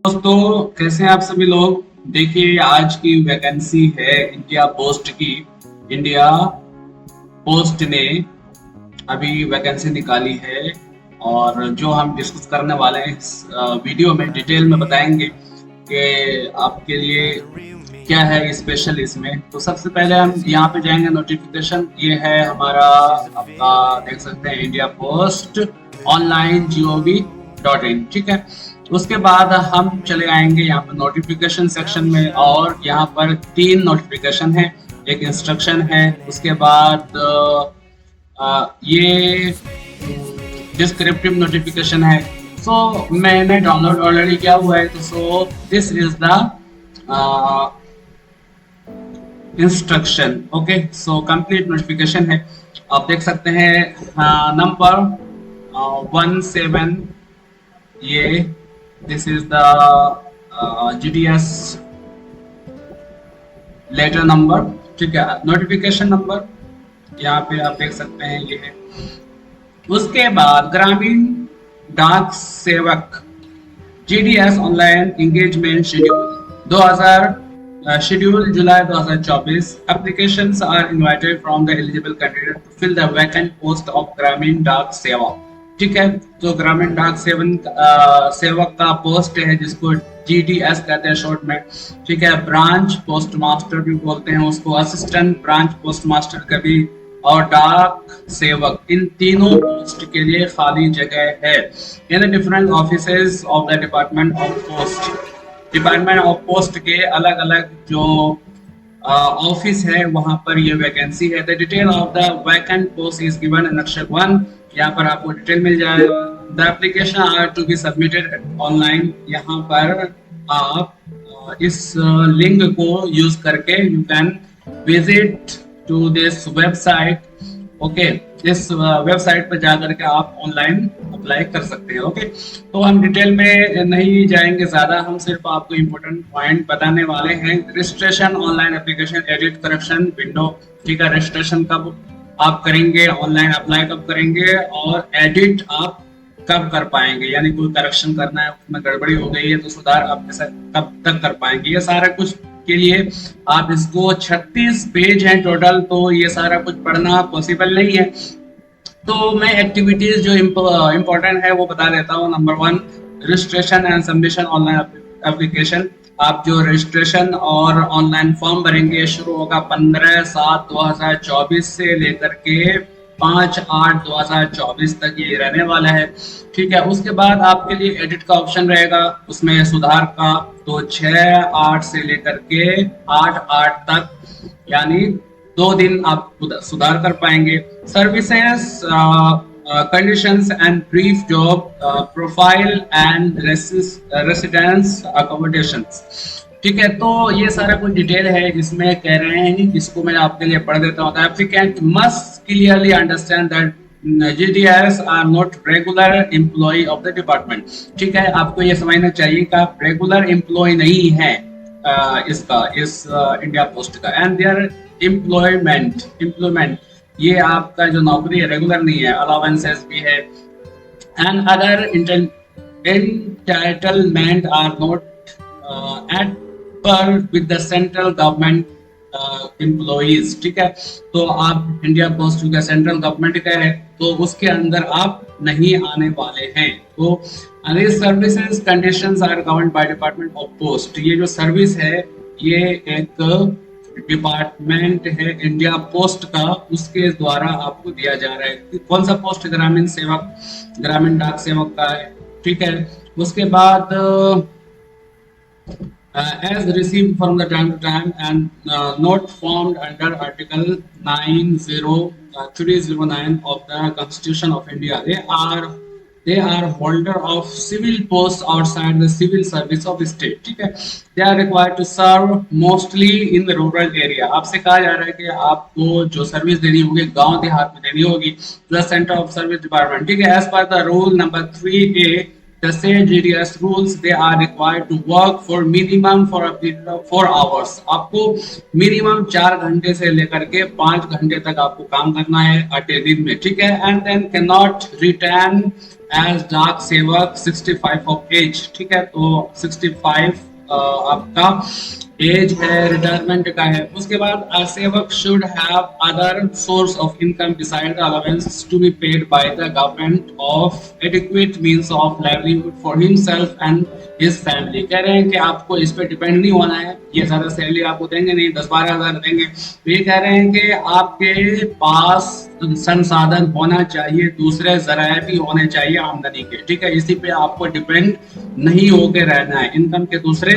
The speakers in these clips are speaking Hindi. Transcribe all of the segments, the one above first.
दोस्तों, कैसे हैं आप सभी लोग। देखिए, आज की वैकेंसी है इंडिया पोस्ट की। इंडिया पोस्ट ने अभी वैकेंसी निकाली है और जो हम डिस्कस करने वाले हैं इस वीडियो में डिटेल में बताएंगे कि आपके लिए क्या है स्पेशल इसमें। तो सबसे पहले हम यहाँ पे जाएंगे नोटिफिकेशन। ये है हमारा, आपका देख सकते हैं, इंडिया पोस्ट ऑनलाइन gov.in। ठीक है, उसके बाद हम चले आएंगे यहाँ पर नोटिफिकेशन सेक्शन में और यहाँ पर 3 नोटिफिकेशन है, एक इंस्ट्रक्शन है, उसके बाद ये डिस्क्रिप्टिव नोटिफिकेशन है। सो मैंने डाउनलोड ऑलरेडी किया हुआ है, तो so this is the instruction. Okay, so complete notification है, आप देख सकते हैं। नंबर 17, ये this is the GDS letter number. ठीक है, नोटिफिकेशन नंबर यहाँ पे आप देख सकते हैं, ये है। उसके बाद ग्रामीण डाक सेवक GDS online engagement schedule 2000 schedule July 2024। Applications are invited from the eligible candidate to fill the vacant post of ग्रामीण डाक सेवक। ठीक है, तो ग्रामीण डाक सेवक का पोस्ट है जिसको GDS कहते हैं शॉर्ट में। ठीक है, ब्रांच पोस्ट मास्टर भी बोलते हैं उसको, असिस्टेंट ब्रांच पोस्ट मास्टर का भी, और डाक सेवक, इन तीनों पोस्ट के लिए खाली जगह है in the different offices of the department of post. Department of post के अलग अलग जो ऑफिस है वहां पर ये वैकेंसी है। The detail of the vacant post is given in अक्षर 1। यहाँ पर आपको डिटेल मिल जाएगा। The application are to be submitted online. यहाँ पर आप इस लिंक को यूज करके you can visit to this website. Okay, इस वेबसाइट पर जाकर के आप ऑनलाइन अप्लाई कर सकते हैं। ओके, तो हम डिटेल में नहीं जाएंगे ज्यादा, हम सिर्फ आपको इम्पोर्टेंट पॉइंट बताने वाले हैं। Registration online application edit correction window. ठीक है, रजिस्ट्रेशन कब आप करेंगे, ऑनलाइन अप्लाई कब करेंगे और एडिट आप कब कर पाएंगे, यानी कोई करेक्शन करना है, उसमें गड़बड़ी हो गई है तो सुधार आप कब तक कर पाएंगे, ये सारा कुछ के लिए आप इसको 36 पेज हैं टोटल, तो ये सारा कुछ पढ़ना पॉसिबल नहीं है। तो मैं एक्टिविटीज जो इम्पोर्टेंट है वो बता देता हूँ। Number 1, registration and submission online application. आप जो रजिस्ट्रेशन और ऑनलाइन फॉर्म भरेंगे शुरू होगा 15/7/2024 से लेकर के 5/8/2024 तक ये रहने वाला है। ठीक है, उसके बाद आपके लिए एडिट का ऑप्शन रहेगा, उसमें सुधार का, तो 6/8 से लेकर के 8/8 तक, यानी 2 दिन आप सुधार कर पाएंगे। Services conditions and brief job profile and residence accommodations. ठीक है, तो ये सारा कुछ डिटेल है इसमें कह रहे हैं, इसको मैं आपके लिए पढ़ देता हूँ। Applicant must clearly understand that GDS are not regular employ of the department. ठीक है, आपको ये समझना चाहिए कि आप रेगुलर एम्प्लॉय नहीं है इस इंडिया पोस्ट का। एंड देयर एम्प्लॉयमेंट ये आपका जो नौकरी है रेगुलर नहीं है, अलाउंसेस भी है। And other entitlement are not at par with the central government employees. ठीक है, तो आप इंडिया पोस्ट का सेंट्रल गवर्नमेंट का है तो उसके अंदर आप नहीं आने वाले हैं। तो these services conditions are governed by department of post. ये जो सर्विस है ये एक डिपार्टमेंट है इंडिया पोस्ट का, उसके द्वारा आपको दिया जा रहा है। कौन सा पोस्ट? ग्रामीण सेवक, ग्रामीण डाक सेवक का है। ठीक है, उसके बाद as received from the time to time and not formed under Article 309 of the Constitution of India. They are holder of civil posts outside the civil service of state. ठीक है, they are required to serve mostly in the rural area. आपसे कहा जा रहा है कि आपको जो सर्विस देनी होगी गांव देहात में देनी होगी, plus centre of service department. ठीक है, as per the rule number 3A the same GDS rules, they are required to work for minimum for a period of 4 hours. आपको मिनिमम 4 घंटे से लेकर के 5 घंटे तक आपको काम करना है अटे दिन में। ठीक है, and then can not return as Dak Sevak 65 of as, ठीक है, तो 65 आपका एज है, रिटायरमेंट का है। उसके बाद a सेवक should have other source of income beside the allowance to be paid by the government of adequate means of livelihood for himself and his family। कह रहे हैं कि आपको इस पे डिपेंड नहीं होना है, ये ज्यादा सैलरी आपको देंगे नहीं, 10-12 हजार देंगे, तो ये कह रहे हैं कि आपके पास संसाधन होना चाहिए, दूसरे जराये भी होने चाहिए आमदनी के, ठीक है, इसी पे आपको डिपेंड नहीं होके रहना है, इनकम के दूसरे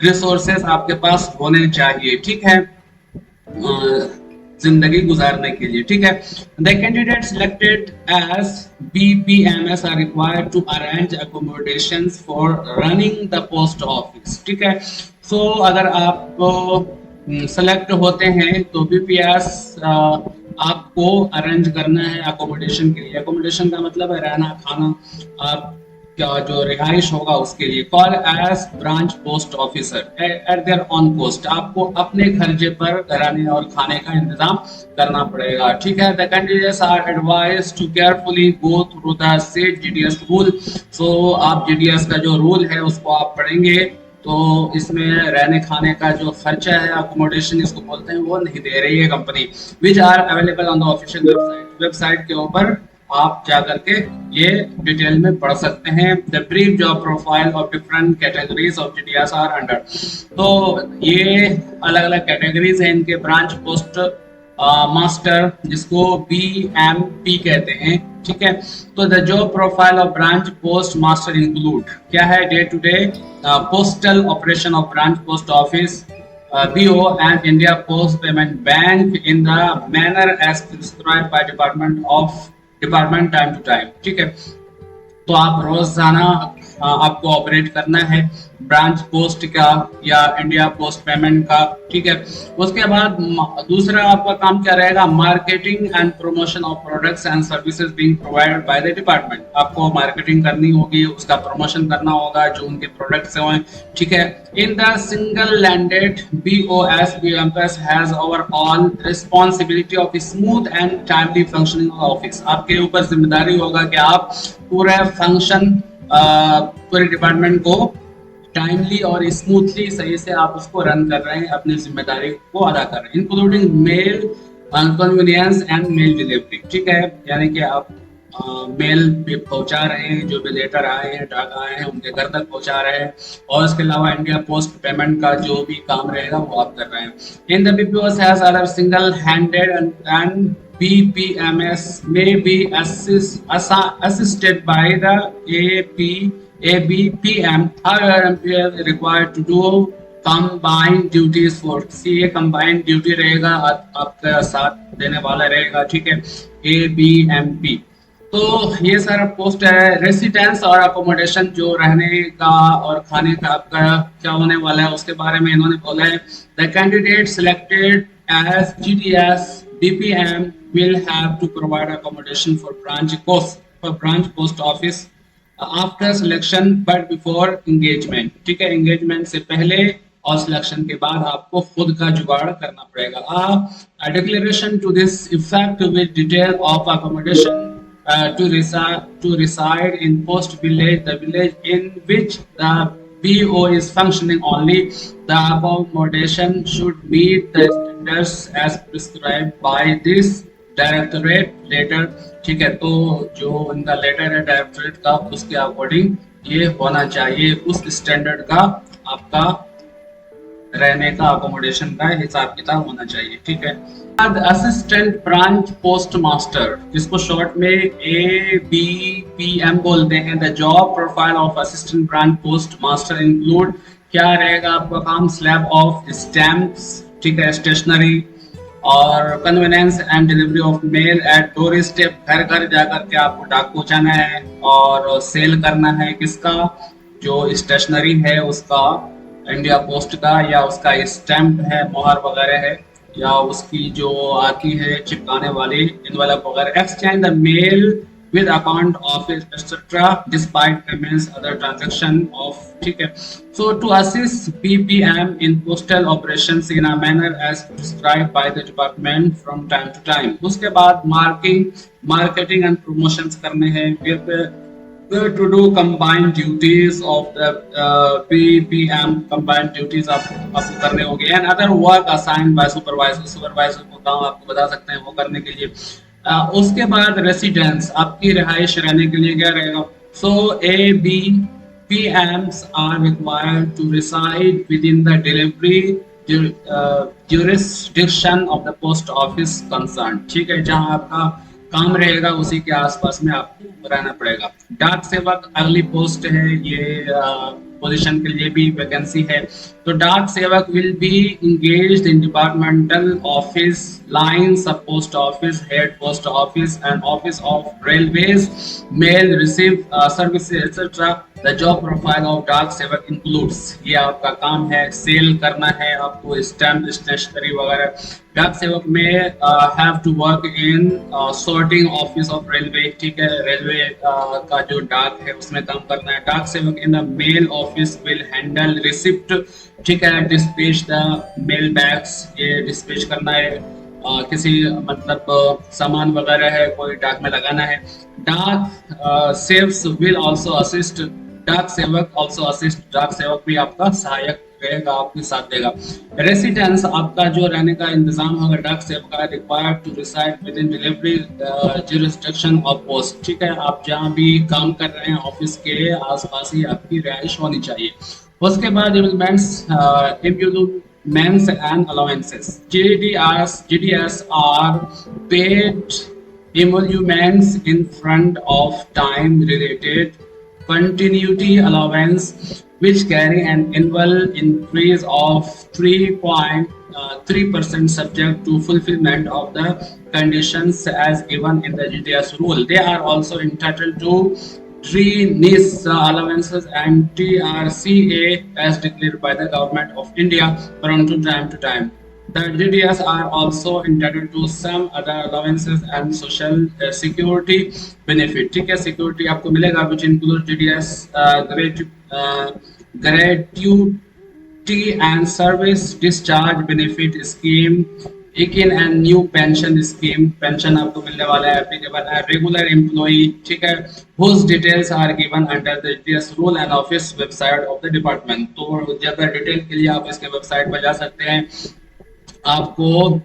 रिसोर्सेस आपके पास होने चाहिए, ठीक है, जिंदगी गुजारने के लिए, ठीक है। The candidate selected as BPMS are required to arrange accommodations for running the post office, ठीक है। सो अगर आप सेलेक्ट होते हैं तो BPS आपको अरेंज करना है अकोमोडेशन के लिए। अकोमोडेशन का मतलब है रहना खाना, आप क्या जो रिहाइश होगा उसके लिए। Call as branch post officer at there on cost, आपको अपने खर्चे पर रहने और खाने का इंतजाम करना पड़ेगा, ठीक है। The candidates are advised to carefully go through the set GDS rule. So आप GDS का जो रूल है उसको आप पढ़ेंगे तो इसमें रहने खाने का जो खर्चा है, अकोमोडेशन इसको बोलते हैं, वो नहीं दे रही है company. Which are available on the official website, website के ऊपर आप जाकर के ये डिटेल में पढ़ सकते हैं। The brief job profile of different categories of GDS are under. तो ये अलग अलग कैटेगरीज हैं इनके। ब्रांच पोस्ट मास्टर जिसको BMP कहते हैं, ठीक है। तो the job profile of branch post master include क्या है, day to day postal operation of branch post office BO and India Post Payment Bank in the manner as prescribed by department time to time, ठीक है। तो आप रोजाना आपको ऑपरेट करना है ब्रांच पोस्ट का या इंडिया पोस्ट पेमेंट का, ठीक है। उसके बाद दूसरा आपका काम क्या रहेगा, marketing and promotion of products and services being provided by the department. आपको मार्केटिंग करनी होगी, उसका प्रमोशन करना होगा जो उनके प्रोडक्ट्स हैं, ठीक है। In the single landed BOS BMS has overall responsibility of smooth and timely functioning of office. आपके ऊपर जिम्मेदारी होगा कि आप पूरे फंक्शन पूरे डिपार्टमेंट को टाइमली और स्मूथली सही से आप उसको रन कर रहे हैं, अपनी जिम्मेदारी को अदा कर रहे हैं, including mail convenience and mail delivery, ठीक है। यानी कि आप मेल भी पहुंचा रहे हैं, जो भी लेटर आए हैं, डाक आए हैं, उनके घर तक पहुंचा रहे हैं, और इसके अलावा इंडिया पोस्ट पेमेंट का जो भी काम रहेगा वो आप कर रहे हैं। In the BPOs has other single handed and BPMS may be assisted by the ABPM, however employer required to do combined duties for, ये combined duty रहेगा, आपका साथ देने वाला रहेगा, ठीक है, ABMP। तो ये सारा पोस्ट है। रेसिडेंस और अकोमोडेशन जो रहने का और खाने का आपका क्या होने वाला है उसके बारे में इन्होंने बोला है। The candidate selected as GDS BPM will have to provide accommodation for branch post office after selection but before engagement, ठीक है। engagement से पहले और सिलेक्शन के बाद आपको खुद का जुगाड़ करना पड़ेगा। A declaration to this effect with detail of accommodation to reside in post village, the village in which the BO is functioning only. The accommodation should meet the standards as prescribed by this directorate letter, ठीक है। तो जो इनका लेटर है डायरेक्टरेट का उसके अकॉर्डिंग ये होना चाहिए, उस स्टैंडर्ड का आपका रहने का अकोमोडेशन का हिसाब किताब होना चाहिए, ठीक है। असिस्टेंट ब्रांच पोस्ट मास्टर जिसको शॉर्ट में ABPM बोलते हैं। The job profile of assistant branch post master include क्या रहेगा आपका काम, स्लैब ऑफ स्टैम्प्स, ठीक है, स्टेशनरी और convenience and delivery of mail at door step, घर घर जाकर के आपको डाक पहुंचाना है और सेल करना है किसका, जो स्टेशनरी है उसका, इंडिया पोस्ट का, या उसका स्टैम्प है, मोहर वगैरह है, या उसकी जो आती है चिपकाने वाली इनवेलप वगैरह। Exchange the mail with account office etc despite payments other transaction of, ठीक है। So to assist BPM in postal operations in a manner as prescribed by the department from time to time। उसके बाद marketing and promotions करने हैं, to do combined duties of the PPM combined duties आपको करने होंगे and other work assigned by supervisor को काम आपको बता सकते हैं वो करने के लिए। उसके बाद रेसिडेंस आपकी रिहाइश रहने के लिए क्या रहेगा। So A B PMs are required to reside within the delivery jurisdiction of the post office concerned। ठीक है, जहां आपका काम रहेगा उसी के आसपास में आपको रहना पड़ेगा। डाक सेवक अगली पोस्ट है, ये पोजीशन के लिए भी वैकेंसी है। तो Dak Sevak will be engaged in departmental office line, sub post office, head post office and office of railways, mail receive services etcetera. The job profile of Dak Sevak includes, ये आपका काम है, सेल करना है आपको स्टैम्प स्टेशनरी वगैरह। Dak Sevak may have to work in sorting office of railway. ठीक है, रेलवे का जो डाक है उसमें काम करना है। Dak Sevak in the mail office will handle receipt. ठीक है, डिस्पैच द मेल बैग्स, ये डिस्पैच करना है किसी मतलब सामान वगैरह है कोई डाक में लगाना है। डाक सेव्स विल आल्सो असिस्ट, डाक सेवक आल्सो असिस्ट, डाक सेवक भी आपका सहायक रहेगा, आपके साथ देगा। रेसिडेंस आपका जो रहने का इंतजाम होगा डाक सेवक का, required to reside within delivery jurisdiction of post. ठीक है, आप जहां भी काम कर रहे हैं ऑफिस के आसपास ही आपकी रिहाइश होनी चाहिए। उसके बाद emoluments and allowances, GDS are paid emoluments in front of time related continuity allowance which carry an annual increase of 3.3% subject to fulfillment of the conditions as given in the GDS rule. They are also entitled to TRINIS allowances and TRCA as declared by the government of India from time to time. The GDS are also entitled to some other allowances and social security benefit। ठीक है, सिक्योरिटी आपको मिलेगा which includes GDS, gratuity and service discharge benefit scheme, Eakin and new pension scheme, pension आपको मिलने वाला है एप्लीकेबल है। रेगुलर एम्प्लॉई, ठीक है, whose details are given under the GDS rule and office website of the department। तो ज्यादा डिटेल के लिए आप इसके वेबसाइट पर जा सकते हैं। आपको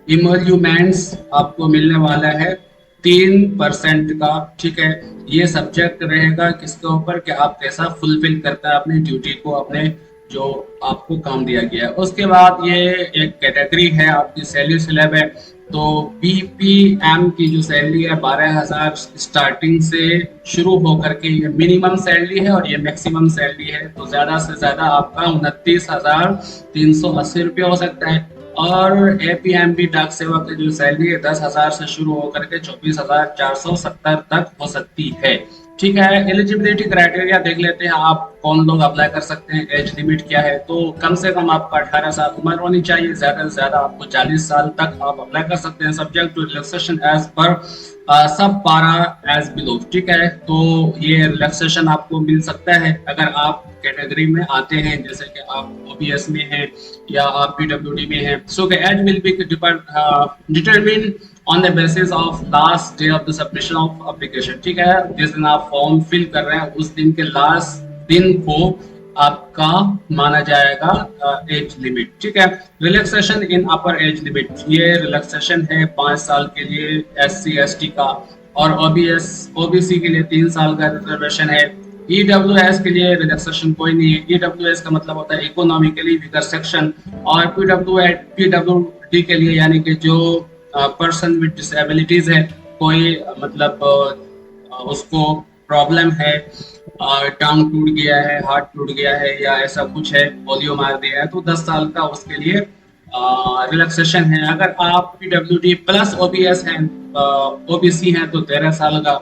इमोल्यूमेंट्स आपको मिलने वाला है 3% का। ठीक है, ये सब्जेक्ट रहेगा किसके ऊपर कि आप कैसा फुलफिल करता है अपनी ड्यूटी को, अपने जो आपको काम दिया गया है। उसके बाद ये एक कैटेगरी है आपकी सैलरी स्लैब है। तो बीपीएम की जो सैलरी है 12,000 स्टार्टिंग से शुरू होकर के ये मिनिमम सैलरी है और ये मैक्सिमम सैलरी है। तो ज्यादा से ज्यादा आपका 29,380 रुपये हो सकता है। और एपीएमबी डाक सेवक की जो सैलरी है 10,000 से शुरू होकर के 24,470 तक हो सकती है। ठीक है, एलिजिबिलिटी क्राइटेरिया देख लेते हैं आप कौन लोग अप्लाई कर सकते हैं, एज लिमिट क्या है। तो कम से कम आपका 18 साल उम्र होनी चाहिए, ज्यादा से ज्यादा आपको 40 साल तक आप अप्लाई कर सकते हैं। Subject to relaxation as per सब पारा एज बिलो। ठीक है, तो ये रिलैक्सेशन आपको मिल सकता है अगर आप कैटेगरी में आते हैं, जैसे कि आप ओबीएस में हैं या आप पीडब्ल्यूडी में हैं। So age will be determine on the basis of last day of the submission of application। ठीक है, जिस दिन आप फॉर्म फिल कर रहे हैं उस दिन के लास्ट दिन को आपका माना जाएगा एज लिमिट। ठीक है, relaxation in upper age limit, ये रिलैक्सेशन है 5 साल के लिए SC ST का, और OBC के लिए 3 साल का रिजर्वेशन है। EWS के लिए रिलैक्सेशन कोई नहीं है। EWS का मतलब होता है इकोनॉमिकली वीकर सेक्शन, और PWD के लिए यानी कि जो पर्सन विद डिसेबिलिटीज है, कोई मतलब उसको प्रॉब्लम है, टांग टूट गया है, हाथ टूट गया है या ऐसा कुछ है, पोलियो मार दिया है, तो 10 साल का उसके लिए रिलैक्सेशन है। अगर आप PWD प्लस OBS हैं, OBC हैं तो 13 साल का,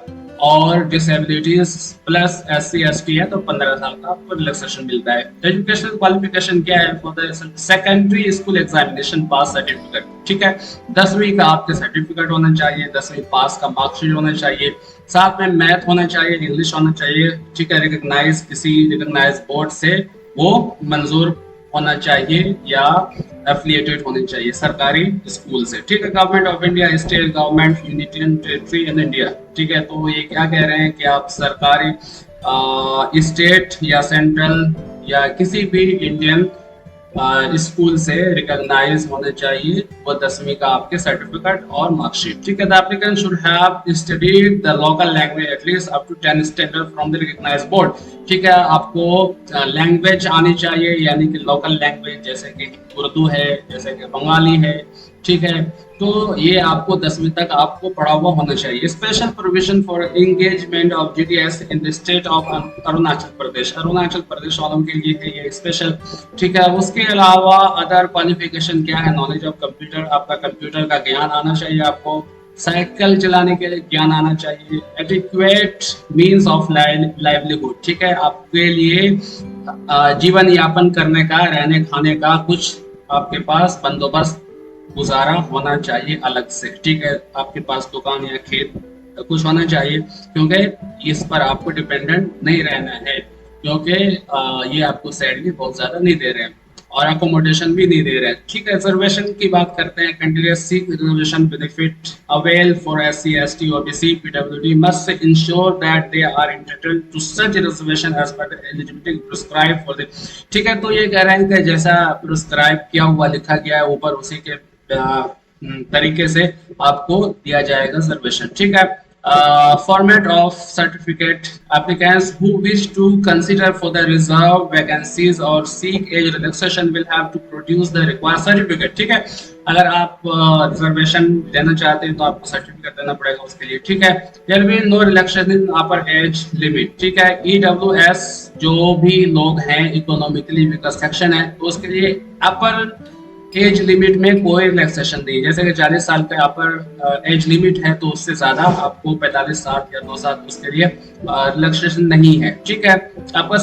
और डिसेबिलिटीज प्लस SC ST है तो 15 साल का आपको रिलैक्सेशन मिलता है। एजुकेशनल क्वालिफिकेशन क्या है? For the secondary school examination pass certificate. ठीक है, 10वीं का आपके सर्टिफिकेट होना चाहिए, 10वीं पास का मार्कशीट होना चाहिए, साथ में मैथ होना चाहिए, इंग्लिश होना चाहिए। ठीक है, किसी रिकग्नाइज बोर्ड से वो मंजूर होना चाहिए या एफिलिएटेड होनी चाहिए सरकारी स्कूल से, ठीक है। Government of India, state government, union territory in India, ठीक है। तो ये क्या कह रहे हैं कि आप सरकारी स्टेट या सेंट्रल या किसी भी इंडियन स्कूल से रिकॉग्नाइज होने चाहिए वो 10वीं का आपके सर्टिफिकेट और मार्कशीट, ठीक है। The applicant should have studied the local language at least up to 10 standard from the recognised board, ठीक है। आपको लैंग्वेज आनी चाहिए, यानी कि लोकल लैंग्वेज जैसे कि उर्दू है, जैसे कि बंगाली है, ठीक है। तो ये आपको 10वीं तक आपको पढ़ा हुआ होना चाहिए। Special provision for engagement of GDS in the state of Arunachal Pradesh, Arunachal Pradesh वालों के लिए है ये स्पेशल, ठीक है। उसके अलावा अदर क्वालिफिकेशन क्या है, नॉलेज ऑफ कंप्यूटर, आपका कंप्यूटर का ज्ञान आना चाहिए, आपको साइकिल चलाने के लिए ज्ञान आना चाहिए, एडिक्वेट मीन्स ऑफ लाइवलीहुड, ठीक है। आपके लिए जीवन यापन करने का, रहने खाने का कुछ आपके पास बंदोबस्त गुजारा होना चाहिए अलग से, ठीक है। आपके पास दुकान या खेत कुछ होना चाहिए, क्योंकि इस पर आपको डिपेंडेंट नहीं रहना है, क्योंकि ये आपको सैलरी बहुत ज्यादा नहीं दे रहे हैं और अकोमोडेशन भी नहीं दे रहे हैं, ठीक है। रिजर्वेशन की बात करते हैं। Candidates seek reservation benefit avail for SC, ST, OBC, PWD must ensure that they are entitled to such reservation as per the eligibility prescribe for the, ठीक है। तो ये कह रहे हैं कि जैसा प्रिस्क्राइब किया हुआ लिखा गया है ऊपर, उसी के तरीके से आपको दिया जाएगा रिजर्वेशन, ठीक है। format of certificate, applicants who wish to consider for the reserve vacancies or seek age relaxation will have to produce the required certificate, ठीक है। अगर आप रिजर्वेशन देना चाहते हैं तो आपको सर्टिफिकेट देना पड़ेगा उसके लिए, ठीक है। There will no relaxation in upper age limit, ठीक है। ईडब्ल्यूएस जो भी लोग हैं इकोनॉमिकली वीकर सेक्शन है, तो उसके लिए अपर एज लिमिट में कोई रिलैक्सेशन नहीं, जैसे कि 40 साल का अपर एज लिमिट है, तो उससे ज्यादा आपको 45 साल या 2 साल उसके लिए रिलैक्सेशन नहीं है, ठीक है। आपका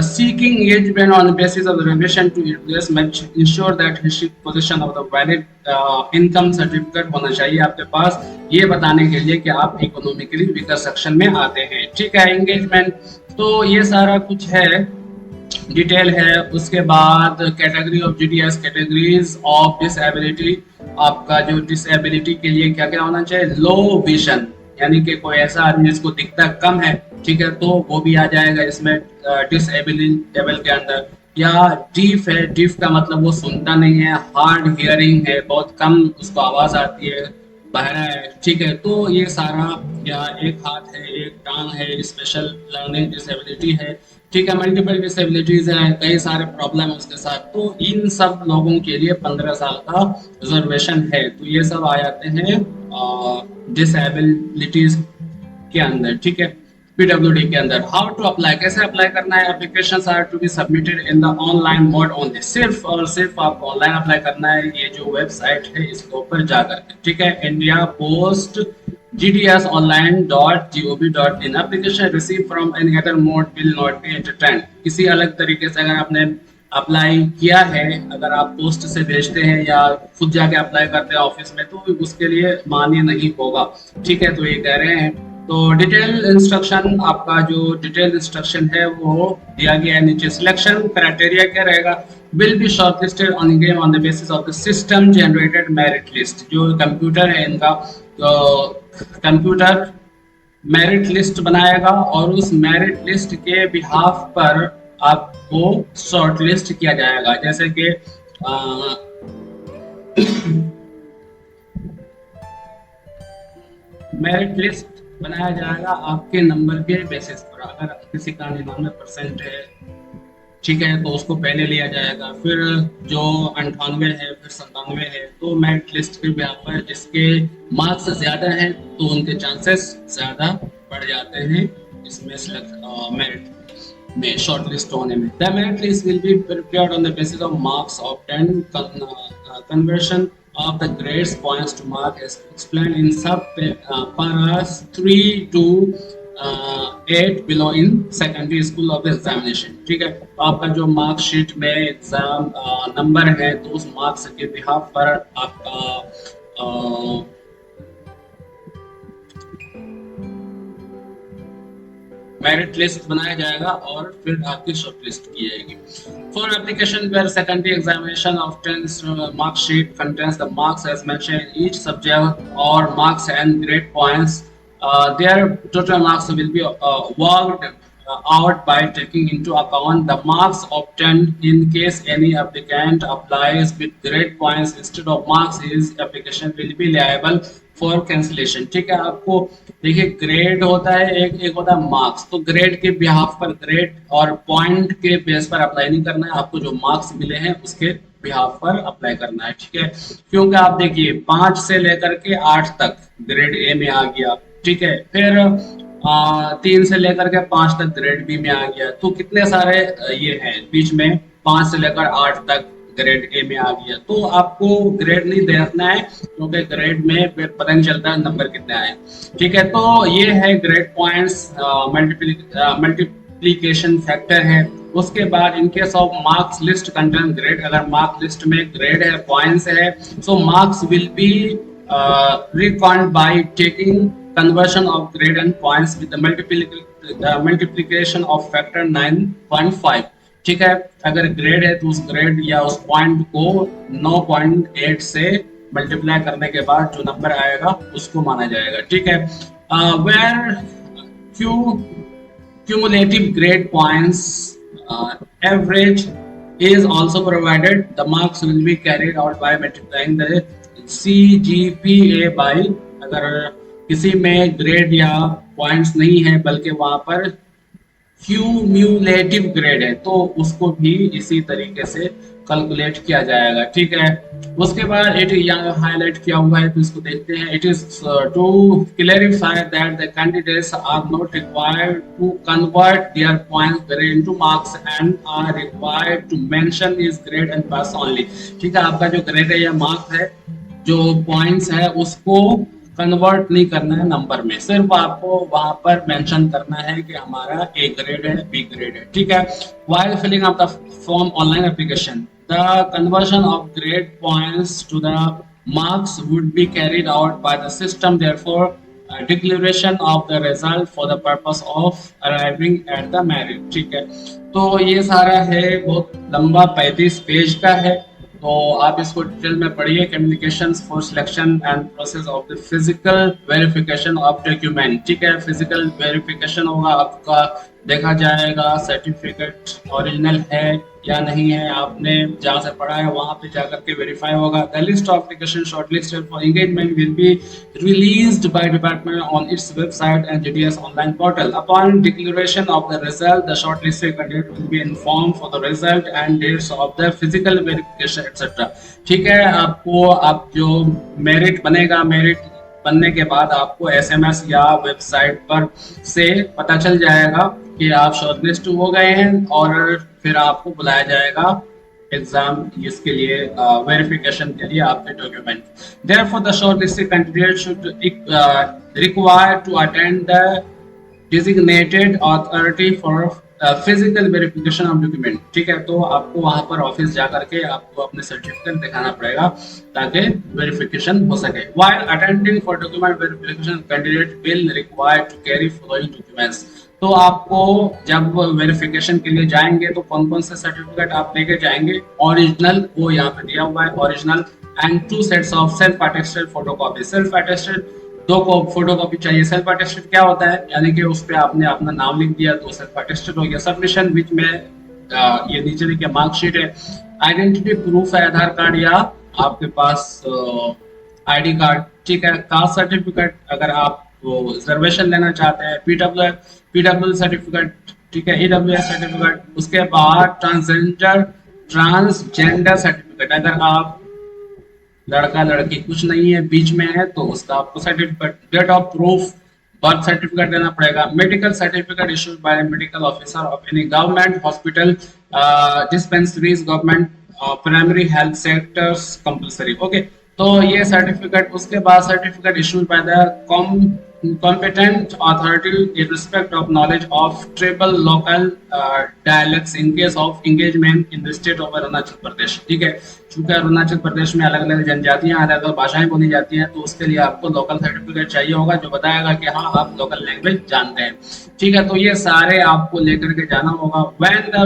seeking engagement on the basis of reservation to utilise much ensure that history position of the valid income certificate होना चाहिए आपके पास, ये बताने के लिए कि आप इकोनॉमिकली वीकर सेक्शन में आते हैं, ठीक है। एंगेजमेंट, तो ये सारा कुछ है, डिटेल है। उसके बाद category of GDS, categories of disability, आपका जो डिसेबिलिटी के लिए क्या क्या होना चाहिए, लो विजन, यानी कि कोई ऐसा आदमी जिसको दिखता कम है, ठीक है, तो वो भी आ जाएगा इसमें डिसेबल के अंदर। या डीफ है, डीफ का मतलब वो सुनता नहीं है, हार्ड हियरिंग है, बहुत कम उसको आवाज आती है, बहरा है, ठीक है। तो ये सारा, या एक हाथ है, एक टांग है, स्पेशल लर्निंग डिसेबिलिटी है, ठीक है। मल्टीपल डिसेबिलिटीज है, कई सारे प्रॉब्लम है उसके साथ, तो इन सब लोगों के लिए 15 साल का रिजर्वेशन है। तो ये सब आ जाते हैं डिसेबिलिटीज के अंदर, ठीक है, पीडब्ल्यूडी के अंदर। हाउ टू अप्लाई, कैसे अप्लाई करना है, applications are to be submitted in the online mode only, सिर्फ और सिर्फ आपको ऑनलाइन अप्लाई करना है, ये जो वेबसाइट है इसके ऊपर जाकर के, ठीक है। India post gdsonline.gov.in, application received from any other mode will not be entertained, किसी अलग तरीके से अगर आपने अप्लाई किया है, अगर आप पोस्ट से भेजते हैं या खुद जाके अप्लाई करते हैं ऑफिस में, तो उसके लिए मान्य नहीं होगा, ठीक है। तो ये कह रहे हैं। तो डिटेल इंस्ट्रक्शन, आपका जो डिटेल इंस्ट्रक्शन है वो दिया गया है नीचे। सिलेक्शन क्राइटेरिया क्या रहेगा, will be shortlisted on the basis of the system generated merit list, जो कंप्यूटर है इनका, तो कंप्यूटर मेरिट लिस्ट बनाएगा और उस मेरिट लिस्ट के बिहाफ पर आपको शॉर्ट लिस्ट किया जाएगा, जैसे कि मेरिट लिस्ट बनाया जाएगा आपके नंबर के बेसिस पर। अगर किसी का 99% है, ठीक है, तो उसको पहले लिया जाएगा, फिर जो 98 है, फिर 97 है, तो मेरिट लिस्ट के बिहाफ पर जिसके मार्क्स ज्यादा हैं तो उनके चांसेस ज्यादा बढ़ जाते हैं इसमें मेरिट में शॉर्ट लिस्ट होने में। The merit list will be prepared on the basis of marks obtained, conversion of the grades points to mark as explained in sub paras 3 to 8 below in secondary school of the examination, ठीक है। तो आपका जो मार्कशीट में एग्जाम नंबर है, तो उस मार्क्स के बिहाफ पर आपका मेरिट लिस्ट बनाया जाएगा और फिर आपकी शॉर्ट लिस्ट की जाएगी। For application where secondary examination of 10 marksheet contents the marks as mentioned in each subject और marks and grade points, their total marks will be worked out by taking into account the marks obtained in case any applicant applies with grade points instead of marks, his application will be liable for cancellation। ठीक है, आपको देखिए ग्रेड होता है एक होता है मार्क्स। तो ग्रेड के बिहाफ पर ग्रेड और पॉइंट के बेस पर अप्लाई नहीं करना है, आपको जो मार्क्स मिले हैं उसके बिहाफ पर अप्लाई करना है। ठीक है, क्योंकि आप देखिए 5 से लेकर के 8 तक ग्रेड ए में आ गया, ठीक है, फिर 3 से लेकर के 5 तक ग्रेड बी में आ गया, तो कितने सारे ये हैं बीच में 5 से लेकर 8 तक ग्रेड ए में आ गया। तो आपको ग्रेड नहीं देखना है क्योंकि ग्रेड में फिर पता नहीं चलता है नंबर कितने आए। ठीक है, तो ये है ग्रेड पॉइंट्स मल्टीप्लीकेशन फैक्टर है। उसके बाद in case of marks list content grade, अगर मार्क्स लिस्ट में ग्रेड है पॉइंट्स है, so marks will be reckoned by taking conversion of grade and points with the multiplication of factor 9.5। ठीक है, अगर ग्रेड है तो उस ग्रेड या उस पॉइंट को 9.8 से मल्टीप्लाई करने के बाद जो नंबर आएगा उसको माना जाएगा। ठीक है, where cumulative grade points average is also provided, the marks will be carried out by multiplying the CGPA by, अगर किसी में ग्रेड या पॉइंट्स नहीं है बल्कि वहां पर क्यूम्यूलेटिव ग्रेड है तो उसको भी इसी तरीके से कैलकुलेट किया जाएगा। ठीक है, उसके बाद इट यहाँ हाईलाइट किया हुआ है तो इसको देखते हैं। It is to clarify that the candidates are not required to convert their points grade into marks and are required to mention his grade and pass only. ठीक है, आपका जो ग्रेड है या मार्क्स है, जो पॉइंट्स है उसको कन्वर्ट नहीं करना है नंबर में, सिर्फ आपको वहां पर मेंशन करना है कि हमारा ए ग्रेड है बी ग्रेड है। ठीक है, while filling up the form online application the conversion of grade points to the marks would be carried out by the system, therefore declaration of the result for the purpose of arriving at the merit. ठीक है, तो ये सारा है, बहुत लंबा 35 पेज का है, तो आप इसको डिटेल में पढ़िए। Communications for selection and process of the physical verification of document. ठीक है, फिजिकल वेरिफिकेशन होगा, आपका देखा जाएगा सर्टिफिकेट ओरिजिनल है या नहीं है, आपने जहाँ से पढ़ा है वहां पे जाकर के वेरीफाई होगा। The list of application shortlisted for engagement will be released by department on its website and GDS online portal. Upon declaration of the result the shortlisted candidate will be informed for the result and dates of the physical verification etcetera. ठीक है, आपको आप जो मेरिट बनेगा, मेरिट बनने के बाद आपको एसएमएस या वेबसाइट पर से पता चल जाएगा कि आप शॉर्टलिस्ट हो गए हैं और फिर आपको बुलाया जाएगा एग्जाम इसके लिए, वेरिफिकेशन के लिए आपके document. Therefore the shortlisted candidate should require to attend the designated authority for physical verification of document. ठीक है, तो आपको वहां पर ऑफिस जाकर के आपको अपने सर्टिफिकेट दिखाना पड़ेगा ताकि वेरिफिकेशन हो सके। While attending for document verification, candidate will require to carry following documents। तो आपको जब वेरिफिकेशन के लिए जाएंगे तो कौन कौन से सर्टिफिकेट आप लेके जाएंगे? ओरिजिनल, वो यहाँ पे दिया हुआ है original, and 2 sets of self attested photocopy. Self attested 2 photocopy चाहिए। सेल्फ अटेस्टेड क्या होता है? यानी कि उस पे आपने अपना नाम लिख दिया तो सेल्फ अटेस्टेड हो गया। सबमिशन विच में ये नीचे लिखिए मार्कशीट है। आइडेंटिटी प्रूफ है, आधार कार्ड या आपके पास आईडी कार्ड। ठीक है, कास्ट सर्टिफिकेट अगर आप रिजर्वेशन लेना चाहते हैं, पीडब्ल्यू सर्टिफिकेट, ठीक है, ईडब्ल्यूएस सर्टिफिकेट। उसके बाद ट्रांसजेंडर सर्टिफिकेट, अगर आप लड़का लड़की कुछ नहीं है बीच में है तो उसका आपको certificate. Date of proof birth certificate देना पड़ेगा। Medical certificate issued by medical officer of any government hospital, dispensaries, government primary health sectors compulsory. Okay, तो ये सर्टिफिकेट। उसके बाद certificate issued by the competent authority in respect of knowledge of tribal local dialects in case of engagement in the state of Arunachal Pradesh. ठीक है, चूंकि अरुणाचल प्रदेश में अलग अलग जनजातियां अलग अलग भाषाएं बोली जाती हैं, तो उसके लिए आपको लोकल सर्टिफिकेट चाहिए होगा जो बताएगा कि हाँ आप लोकल लैंग्वेज जानते हैं। ठीक है, तो ये सारे आपको लेकर के जाना होगा। When the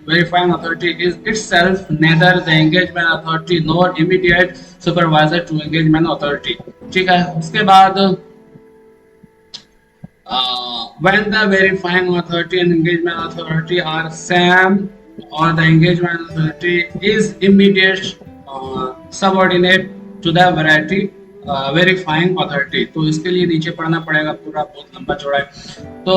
verifying authority is itself neither the engagement authority nor immediate supervisor to engagement authority। ठीक है, उसके बाद when the verifying authority and engagement authority are same or the engagement authority is immediate subordinate to the verifying authority। तो इसके लिए नीचे पढ़ना पड़ेगा, पूरा बहुत लंबा चौड़ा है। तो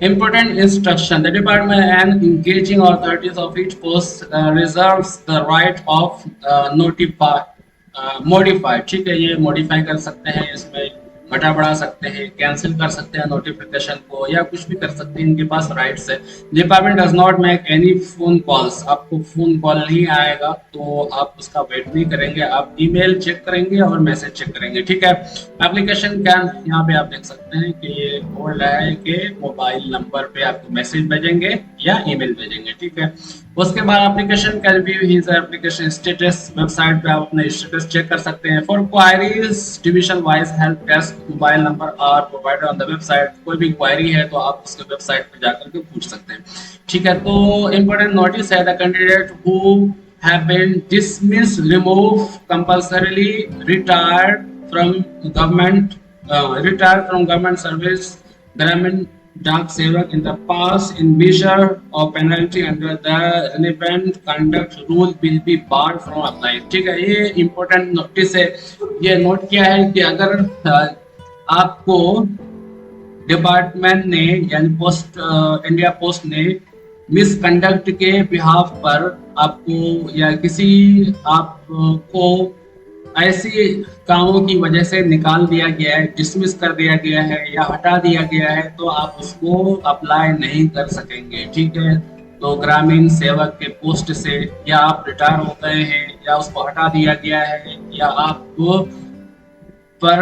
important instruction: the department and engaging authorities of each post reserves the right of modify। ठीक है, ये modify कर सकते हैं, इसमें घटा बढ़ा सकते हैं, कैंसिल कर सकते हैं नोटिफिकेशन को, या कुछ भी कर सकते हैं, इनके पास राइट्स है। Department does not make any phone calls. आपको फोन कॉल नहीं आएगा तो आप उसका वेट नहीं करेंगे, आप ईमेल चेक करेंगे और मैसेज चेक करेंगे। ठीक है, एप्लीकेशन कैन, यहाँ पे आप देख सकते हैं कि ये बोल रहा है कि मोबाइल नंबर पे आपको मैसेज भेजेंगे या ईमेल भेजेंगे। ठीक है, उसके बाद application can view his application status, website पे आप अपना स्टेटस चेक कर सकते हैं। For queries division wise help desk mobile number are provided on the website. कोई भी क्वायरी है तो आप उसके वेबसाइट पे जाकर के पूछ सकते हैं। ठीक है, तो इंपॉर्टेंट नोटिस है, the candidate who have been dismissed, removed, compulsorily retired from government service, Gramin Dak सेवक in the past in measure of penalty under the relevant conduct rule will be barred from applying। ठीक है, ये important नोटिस है। ये नोट किया है कि अगर आपको डिपार्टमेंट ने यानी इंडिया पोस्ट ने मिसकंडक्ट के बिहाफ पर आपको या किसी आपको ऐसी कामों की वजह से निकाल दिया गया है, डिसमिस कर दिया गया है या हटा दिया गया है, तो आप उसको अप्लाई नहीं कर सकेंगे। ठीक है, तो ग्रामीण सेवक के पोस्ट से या आप रिटायर हो गए हैं या उसको हटा दिया गया है या आपको पर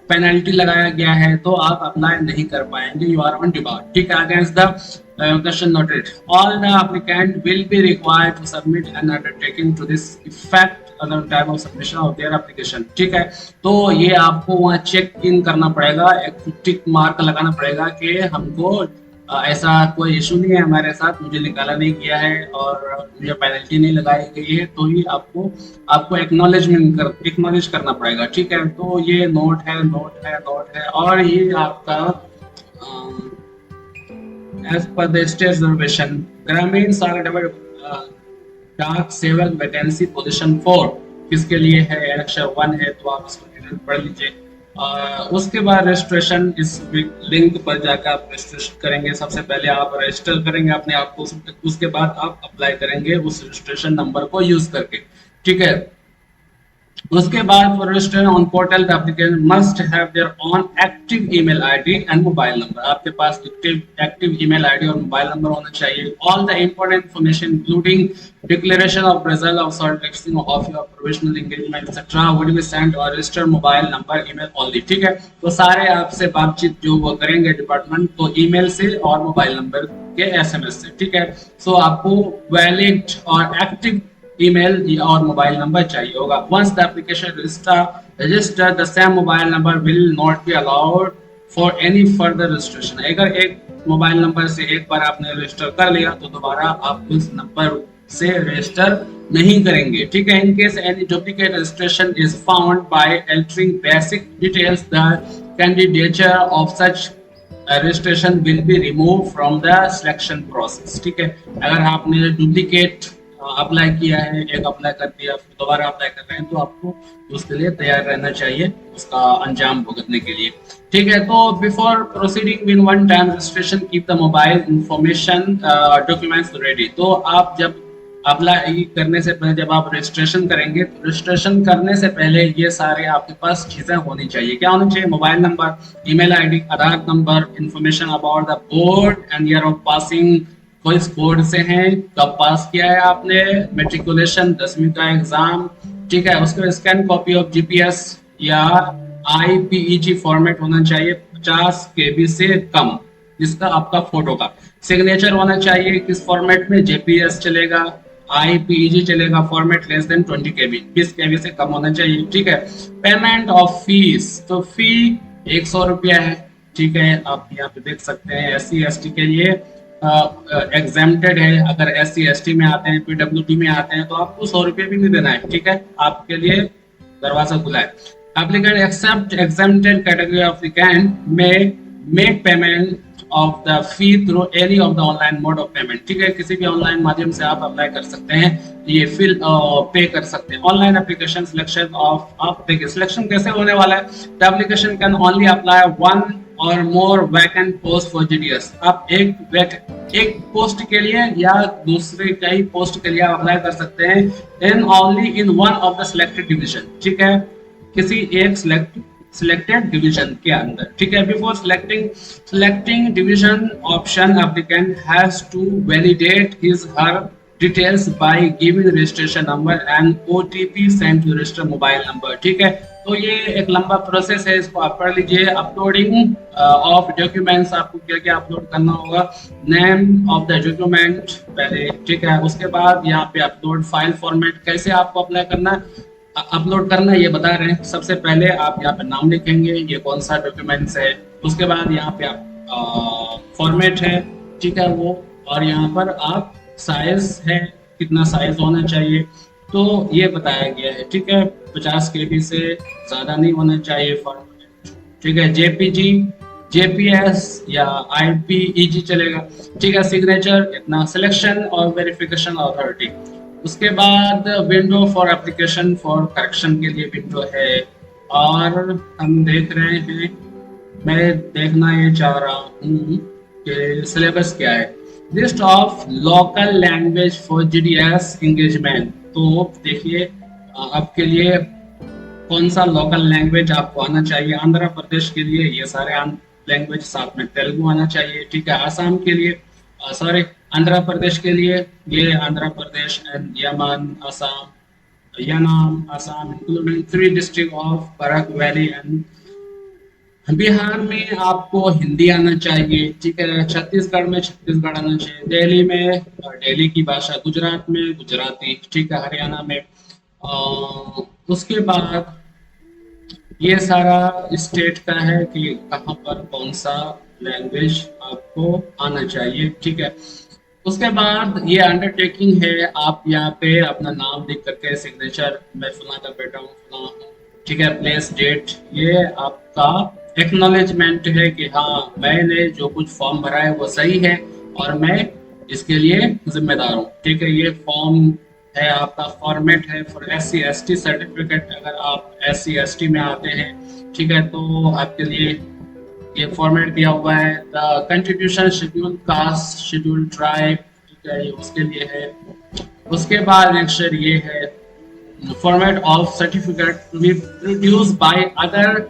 पेनल्टी लगाया गया है, तो आप अप्लाई नहीं कर पाएंगे, यू आर ऑन डिबार। ठीक है, against the question noted, all the applicant will be required to submit an undertaking to this effect at the time of submission of their application। ठीक है, तो ये आपको वहाँ चेक इन करना पड़ेगा, एक टिक मार्क लगाना पड़ेगा कि हमको ऐसा कोई इशू नहीं है हमारे साथ, मुझे निकाला नहीं किया है और मुझे पेनल्टी नहीं लगाई गई है, तो ही आपको एक्नॉलेज करना पड़ेगा। ठीक है, तो ये नोट है और ये आपका as per the state reservation ग्रामीण डाक सेवक वैकेंसी पोजीशन 4 किसके लिए है, एनेक्सर 1 है, तो आप इसको पढ़ लीजिए। उसके बाद रजिस्ट्रेशन, इस लिंक पर जाकर आप रजिस्ट्रेशन करेंगे। सबसे पहले आप रजिस्टर करेंगे अपने आप को, उसके बाद आप अप्लाई करेंगे उस रजिस्ट्रेशन नंबर को यूज करके। ठीक है, उसके बाद for register on portal the applicant must have their on active email ID and mobile number. आपके पास एक्टिव ईमेल आईडी और मोबाइल नंबर होना चाहिए। All the important information including declaration of result of certification of your professional engagement etcetera would be sent और register mobile number email only. ठीक है, तो सारे आपसे बातचीत जो वो करेंगे डिपार्टमेंट, तो ईमेल से और मोबाइल नंबर के एसएमएस से। ठीक है, सो आपको वैलिड और एक्टिव ईमेल और मोबाइल नंबर चाहिए होगा। Once the application register the same mobile number will not be allowed for any further registration. अगर एक मोबाइल नंबर से एक बार आपने रजिस्टर कर लिया तो दोबारा आप उस नंबर से रजिस्टर नहीं करेंगे। ठीक है, in case any duplicate registration is found by entering basic details the candidature of such registration will be remove from the selection process. ठीक है, अगर आपने डुप्लीकेट अप्लाई किया है, एक अप्लाई कर दिया, फिर दोबारा अप्लाई कर रहे हैं, तो आपको उसके लिए तैयार रहना चाहिए उसका अंजाम भुगतने के लिए। ठीक है, तो before proceeding win one time registration keep the mobile information documents ready. तो आप जब अप्लाई करने से पहले, जब आप रजिस्ट्रेशन करेंगे, तो रजिस्ट्रेशन करने से पहले ये सारे आपके पास चीजें होनी चाहिए। क्या होनी चाहिए? Mobile number, email ID, Aadhaar number, information about the board and year of passing, किस बोर्ड से हैं, कब पास किया है आपने, मेट्रिकुलेशन 10वीं का एग्जाम, ठीक है। उसके बाद स्कैन कॉपी ऑफ जीपीएस या आईपीईजी फॉर्मेट होना चाहिए 50 केबी से कम, जिसका आपका फोटो का सिग्नेचर होना चाहिए किस फॉर्मेट में, जेपीएस चलेगा, आईपीईजी चलेगा, फॉर्मेट लेस देन 20 केबी, 20 केबी से कम होना चाहिए। ठीक है। पेमेंट ऑफ फीस, तो फी 100 रुपया है। ठीक है, आप यहाँ पे देख सकते हैं एस सी एस टी के लिए एग्जेम्प्टेड है। अगर एस सी एस टी में आते हैं, पीडब्ल्यूडी में आते हैं, तो आपको 100 रुपये भी नहीं देना है। ठीक है, आपके लिए दरवाजा खुला है। Applicant except exempted category of applicant may make payment of the fee through any of the online mode of payment. ठीक है, किसी भी ऑनलाइन माध्यम से आप अप्लाई कर सकते हैं, ये फिल पे कर सकते हैं। ऑनलाइन एप्लीकेशन सिलेक्शन ऑफ देखिए सिलेक्शन कैसे होने वाला है। The application can only apply one और मोर वैकेंट पोस्ट फॉर जीडीएस। आप एक पोस्ट के लिए या दूसरे कई पोस्ट के लिए आप अप्लाई कर सकते हैं in only in one of the selected division. ठीक है, किसी एक सिलेक्टेड डिवीजन के अंदर। ठीक है, before selecting division option applicant has to validate his her details by giving registration number and OTP send to register mobile number. ठीक है, तो ये एक लंबा प्रोसेस है, इसको आप पढ़ लीजिए। अपलोडिंग ऑफ डॉक्यूमेंट्स, आपको क्या क्या अपलोड करना होगा, नेम ऑफ द डॉक्यूमेंट पहले। ठीक है, उसके बाद यहाँ पे अपलोड फाइल फॉर्मेट, कैसे आपको अप्लाई करना अपलोड करना ये बता रहे हैं। सबसे पहले आप यहाँ पे नाम लिखेंगे, ये कौन सा डॉक्यूमेंट्स है। उसके बाद यहाँ पे आप फॉर्मेट है, ठीक है वो, और यहाँ पर आप साइज है, कितना साइज होना चाहिए, तो ये बताया गया है। ठीक है, 50 केबी से ज्यादा नहीं होना चाहिए फॉर्मेट। ठीक है, जेपीजी, जेपीएस या आईपीईजी चलेगा। ठीक है, सिग्नेचर इतना, सिलेक्शन और वेरिफिकेशन अथॉरिटी। उसके बाद window for application for correction के लिए विंडो है, और हम देख रहे हैं, मैं देखना ये चाह रहा हूँ कि सिलेबस क्या है। List of local language for GDS engagement, तो देखिए आपके लिए कौन सा लोकल लैंग्वेज आपको आना चाहिए। आंध्र प्रदेश के लिए ये सारे लैंग्वेज, साथ में तेलुगु आना चाहिए। ठीक है, आसाम के लिए आंध्र प्रदेश के लिए ये Andhra Pradesh and Yanam, Assam, Yanam, Assam including 3 district of Barak valley and Bihar में आपको हिंदी आना चाहिए। ठीक है, छत्तीसगढ़ में छत्तीसगढ़ आना चाहिए, दिल्ली में दिल्ली की भाषा, गुजरात में गुजराती। ठीक है, हरियाणा में। उसके बाद ये सारा स्टेट का है कि कहाँ पर कौन सा लैंग्वेज आपको आना चाहिए। ठीक है, उसके बाद ये अंडरटेकिंग है, आप यहाँ पे अपना नाम लिख करके सिग्नेचर, मैं फला का बेटा हूँ, फला हूँ। ठीक है, प्लेस, डेट, ये आपका एक्नॉलेजमेंट है कि हाँ मैंने जो कुछ फॉर्म भरा है वो सही है और मैं इसके लिए जिम्मेदार हूँ। ठीक है, ये फॉर्म है आपका, फॉर्मेट है फॉर SC/ST सर्टिफिकेट। अगर आप SC/ST में आते हैं, ठीक है, तो आपके लिए ये फॉर्मेट दिया हुआ है। The contribution schedule caste, schedule tribe, ठीक है, ये उसके लिए है। उसके बाद नेक्स्ट ये है format of certificate to be produce by other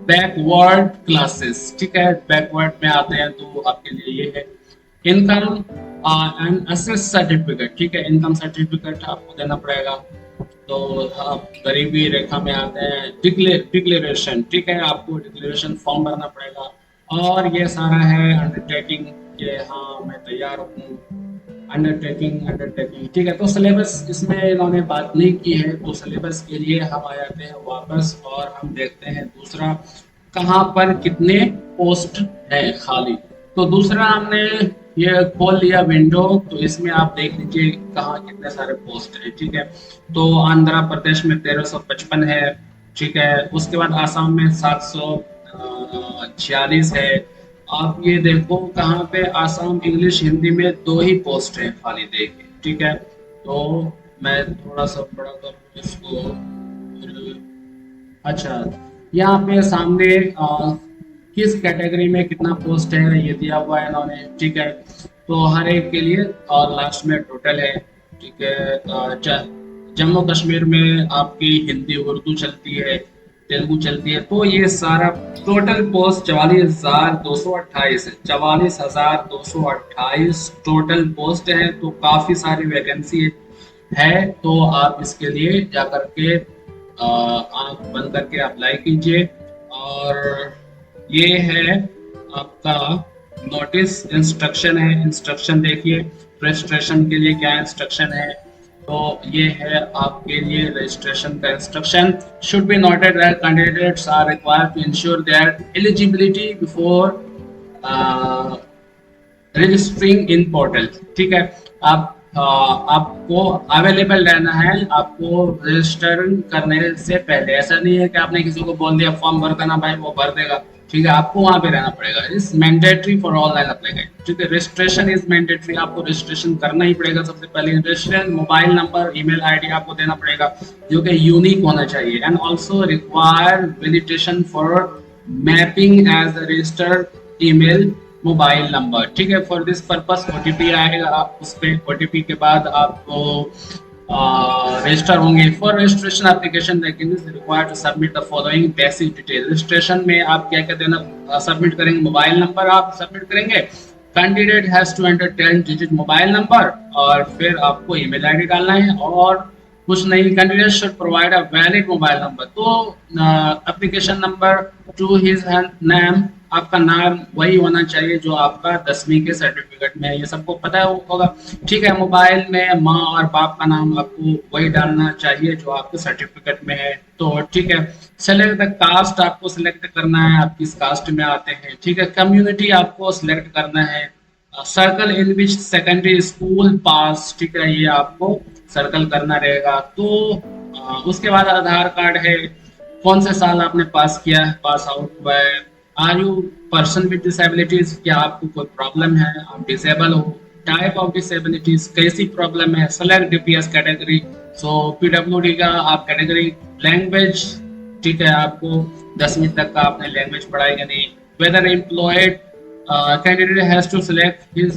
backward classes. ठीक है, बैकवर्ड में आते हैं तो आपके लिए ये है। इनकम एंड असेस सर्टिफिकेट, ठीक है, इनकम सर्टिफिकेट आपको देना पड़ेगा। तो आप गरीबी रेखा में आते हैं, डिक्लेरेशन, ठीक है, आपको डिक्लेरेशन फॉर्म भरना पड़ेगा। और ये सारा है अंडरटेकिंग कि हाँ मैं तैयार हूँ, अंडरटेकिंग। ठीक है, तो सिलेबस इसमें इन्होंने बात नहीं की है, तो सिलेबस के लिए हम आ जाते हैं वापस और हम देखते हैं दूसरा कहाँ पर कितने पोस्ट है खाली। तो दूसरा हमने ये खोल लिया विंडो, तो इसमें आप देख लीजिए कहाँ कितने सारे पोस्ट है। ठीक है, तो आंध्र प्रदेश में 1355 है। ठीक है, उसके बाद आसाम में 746 है। आप ये देखो कहाँ पे आसाम इंग्लिश हिंदी में 2 ही पोस्ट है खाली, देखिए। ठीक है, तो मैं थोड़ा सा बड़ा करूँ इसको। अच्छा, यहाँ पे सामने किस कैटेगरी में कितना पोस्ट है ये दिया हुआ है इन्होंने। ठीक है, तो हर एक के लिए और लास्ट में टोटल है। ठीक है, जम्मू कश्मीर में आपकी हिंदी उर्दू चलती है, तेलुगु चलती है, तो ये सारा टोटल पोस्ट 44,228 है। 44,228 टोटल पोस्ट है, तो काफी सारी वैकेंसी है। है तो आप इसके लिए जा करके आंख बंद करके अप्लाई कीजिए। और ये है आपका नोटिस, इंस्ट्रक्शन है, इंस्ट्रक्शन देखिए रजिस्ट्रेशन के लिए क्या इंस्ट्रक्शन है। तो ये है आपके लिए रजिस्ट्रेशन का instruction. Should be noted that candidates are required to ensure their eligibility before registering in portal. ठीक है, आप आपको अवेलेबल रहना है आपको रजिस्टर करने से पहले। ऐसा नहीं है कि आपने किसी को बोल दिया फॉर्म भर देना भाई वो भर देगा। ठीक है, आपको वहां पे रहना पड़ेगा। Is mandatory for online apply. ठीक है, रजिस्ट्रेशन इज मैंडेटरी, आपको रजिस्ट्रेशन करना ही पड़ेगा। सबसे पहले registration mobile number, email ID आपको देना पड़ेगा जो कि यूनिक होना चाहिए। And also require validation for mapping as registered email mobile number. ठीक है, फॉर दिस पर्पस ओटीपी आएगा, आप उस पे ओटीपी के बाद आपको रजिस्टर होंगे। For registration application required to submit the following basic detail. Registration में आप क्या क्या देना सबमिट करेंगे, मोबाइल नंबर आप सबमिट करेंगे। Candidate has to enter 10 digit mobile number और फिर आपको ईमेल आईडी डालना है और कुछ नहीं। Candidate should provide a valid mobile number. तो application number to his name, आपका नाम वही होना चाहिए जो आपका 10वीं के सर्टिफिकेट में है, ये सबको पता होगा। ठीक है, मोबाइल में माँ और बाप का नाम आपको वही डालना चाहिए जो आपके सर्टिफिकेट में है। तो ठीक है, सेलेक्ट द कास्ट आपको सिलेक्ट करना है, आप किस कास्ट में आते हैं। ठीक है, कम्युनिटी आपको सिलेक्ट करना है। Circle in which secondary school pass, ठीक है, ये आपको सर्कल करना रहेगा। तो उसके बाद आधार कार्ड है, कौन से साल आपने पास किया है, पास आउट हुआ है। Are you person with disabilities, क्या आपको कोई प्रॉब्लम है, आप डिसेबल हो। टाइप ऑफ डिसेबिलिटीज, कैसी प्रॉब्लम है। Select DPS category, so PWD का आप कैटेगरी। लैंग्वेज, ठीक है, आपको 10वीं तक का आपने लैंग्वेज पढ़ाई या नहीं। Whether employed, candidate has to select his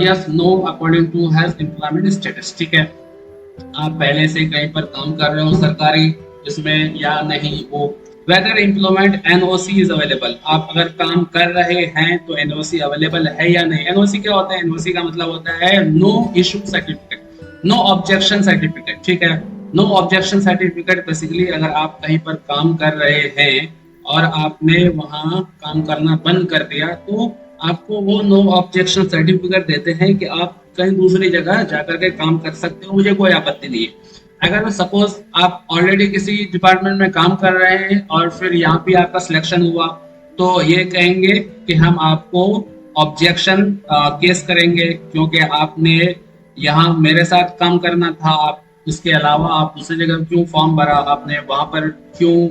yes no according to has employment status. ठीक है, आप पहले से कहीं पर काम कर रहे हो सरकारी इसमें या नहीं वो। Whether employment NOC is available, आप अगर काम कर रहे हैं तो एनओसी अवेलेबल है या नहीं। एनओसी क्या होता है, एनओसी का मतलब होता है no issue certificate, no objection certificate. ठीक है, नो ऑब्जेक्शन सर्टिफिकेट बेसिकली अगर आप कहीं पर काम कर रहे हैं और आपने वहां काम करना बंद कर दिया तो आपको वो नो ऑब्जेक्शन सर्टिफिकेट देते हैं कि आप कहीं दूसरी जगह जाकर के काम कर सकते हो, मुझे कोई आपत्ति नहीं है। अगर सपोज आप ऑलरेडी किसी डिपार्टमेंट में काम कर रहे हैं और फिर यहाँ पे आपका सिलेक्शन हुआ तो ये कहेंगे कि हम आपको ऑब्जेक्शन केस करेंगे क्योंकि आपने यहाँ मेरे साथ काम करना था, आप इसके अलावा आप दूसरी जगह क्यों फॉर्म भरा, आपने वहां पर क्यों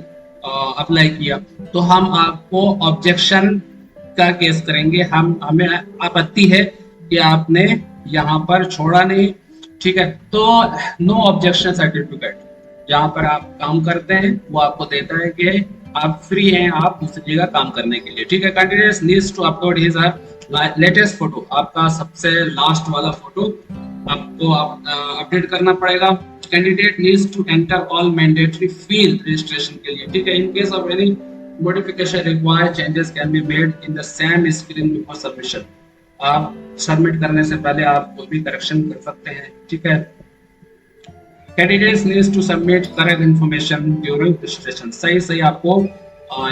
अप्लाई किया। तो हम आपको ऑब्जेक्शन का केस करेंगे। हमें आपत्ति है कि आपने यहाँ पर छोड़ा नहीं। ठीक है, तो नो ऑब्जेक्शन सर्टिफिकेट जहाँ पर आप काम करते हैं वो आपको देता है कि आप फ्री हैं आप दूसरी जगह काम करने के लिए। ठीक है, candidate needs to upload his latest photo, आपका सबसे लास्ट वाला फोटो आपको अपडेट करना पड़ेगा। Candidate needs to enter all mandatory field registration के लिए। ठीक है, in case of any modification required changes can be made in the same screen before submission। आप सबमिट करने से पहले आप कोई भी करेक्शन कर सकते हैं। ठीक है, candidates needs to submit correct information during registration, सही आपको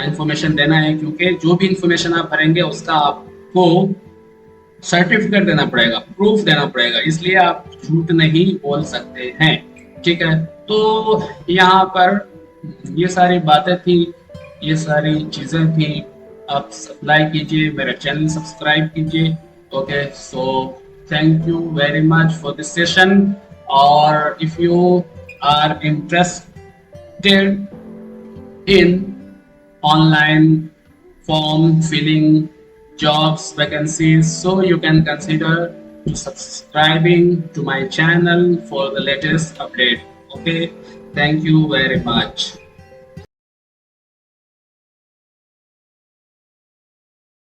इन्फॉर्मेशन देना है क्योंकि जो भी इन्फॉर्मेशन आप भरेंगे उसका आपको सर्टिफिकेट देना पड़ेगा, प्रूफ देना पड़ेगा, इसलिए आप झूठ नहीं बोल सकते हैं। ठीक है, तो यहाँ पर ये सारी बातें थी, ये सारी चीजें थी। आप अप्लाई कीजिए, मेरा चैनल सब्सक्राइब कीजिए। Okay, so thank you very much for this session. और if you are interested in online form filling jobs vacancies, so you can consider to subscribing to my channel for the latest update. Okay, thank you very much.